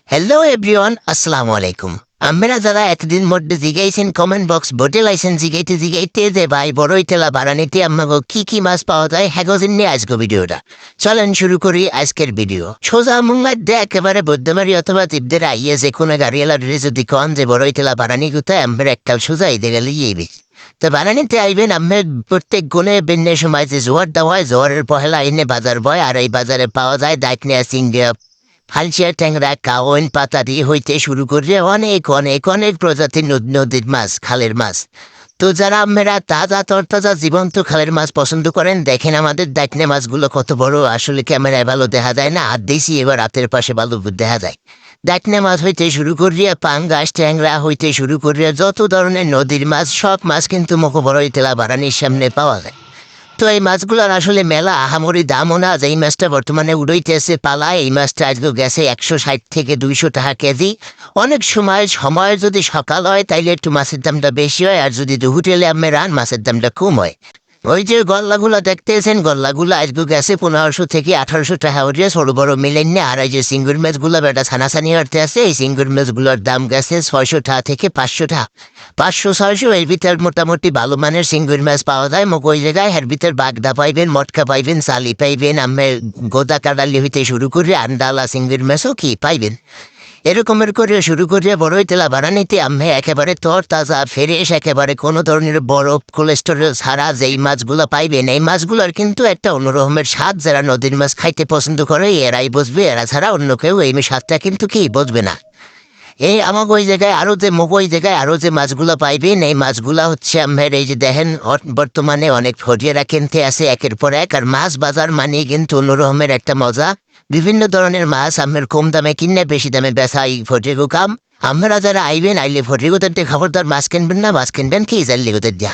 Hello everyone, আসসালামু আলাইকুম। আমরা যারা এতদিন মধ্যে জিগাইছেন কমেন্ট বক্স ভোটে লাইছেন জিগাইতে জিগাইতে যে ভাই বড়ই তেলা বারানিতে আমাকে কি মাছ পাওয়া যায় হ্যাগোজিন নিয়ে আজকে ভিডিওটা চলেন শুরু করি আজকের ভিডিও। সোজা মুঙ্গার দে একেবারে বৌদ্ধমারি অথবা তিব্দের আইয়ে যে কোনো গাড়িওয়ালা যদি কন যে বড়ই তেলা বারানি কোথায় আমরা এককাল সোজা এদের গেলে ইয়েবি তো বানানিতে আইবেন আমের প্রত্যেক গুণে ভিন্ন সময় যে জোয়ার দেওয়া হয় জোয়ারের পহেলা এনে বাজার বয় আর এই বাজারে পাওয়া যায় দায়িত্ব সিঙ্গা ফালসিয়া ট্যাংরা কাওন পাতারি হইতে শুরু করে অনেক অনেক অনেক প্রজাতির নদীর মাছ খালের মাছ। তো যারা আমরা তাজা তরতাজা জীবন্ত খালের মাছ পছন্দ করেন দেখেন আমাদের দাকনে মাছগুলো কত বড়, আসলে ক্যামেরায় ভালো দেখা যায় না, আর দেশি এবার হাতের পাশে ভালো দেখা যায়। দাকনে মাছ হইতে শুরু করিয়া পাঙ্গাস ট্যাংরা হইতে শুরু করিয়া যত ধরনের নদীর মাছ সব মাছ কিন্তু মুখো বড়ই তেলা বারানির সামনে পাওয়া যায়। তো এই মাছগুলোর আসলে মেলা আহামরি দামও না, যে এই মাছটা বর্তমানে উড়ইতেছে পালায়, এই মাছটা আজকে গেছে 160 থেকে 200 টাকা কেজি। অনেক সময় যদি সকাল হয় তাইলে একটু মাছের দামটা বেশি হয়, আর যদি দুপুরেলে আমি রান মাছের দামটা কম হয়। ওই যে গল্লাগুলো দেখতেছেন গল্লাগুলো আজকে গেছে 1500 থেকে 1800 টাকা ওরিয়া ছোট বড় মিলেন না। আর এই যে সিঙ্গুর মাছগুলো বেটা ছানাছানি হতে আছে, এই সিঙ্গুর মাছগুলোর দাম গেছে 600 টাকা থেকে 500 টাকা, 500-600 এর ভিতর মোটামুটি ভালো মানের সিঙ্গুর মাছ পাওয়া যায়। মোক ওই জায়গায় এর ভিতর বাগদা পাইবেন, মটকা পাইবেন, চালি পাইবেন, আমি গোদা কাটালি হইতে শুরু করে আন্ডালা সিঙ্গুর মাছও কি পাইবেন। এরকমের করে শুরু করিয়া বড়ই তেলা বারানিতে আমি একেবারে তর তাজা ফ্রেশ একেবারে কোনো ধরনের বরফ কোলেস্টেরল ছাড়া যেই মাছগুলো পাইবেন, এই মাছগুলোর কিন্তু একটা অন্যরকমের স্বাদ। যারা নদীর মাছ খাইতে পছন্দ করে এরাই বুঝবে, এরা ছাড়া অন্য কেউ এই স্বাদটা কিন্তু কি বুঝবে না। এই আমাকে ওই জায়গায় আরো যে ওই জায়গায় আরো যে মাছগুলো পাইবেন, এই মাছগুলা হচ্ছে আমার এই যে দেখেন বর্তমানে অনেক ফটিয়ারা কিনতে আসে একের পর এক। আর মাছ বাজার মানে কিন্তু অন্যরকমের একটা মজা। বিভিন্ন ধরনের মাছ আমার কম দামে কিনে বেশি দামে বেচা এই ফটিগো কাম। আমরা যারা আইবেন আইলে ফটিগোদের খবরদার মাছ কিনবেন না, মাছ কিনবেন কি জাল্লিগোদের দিয়া।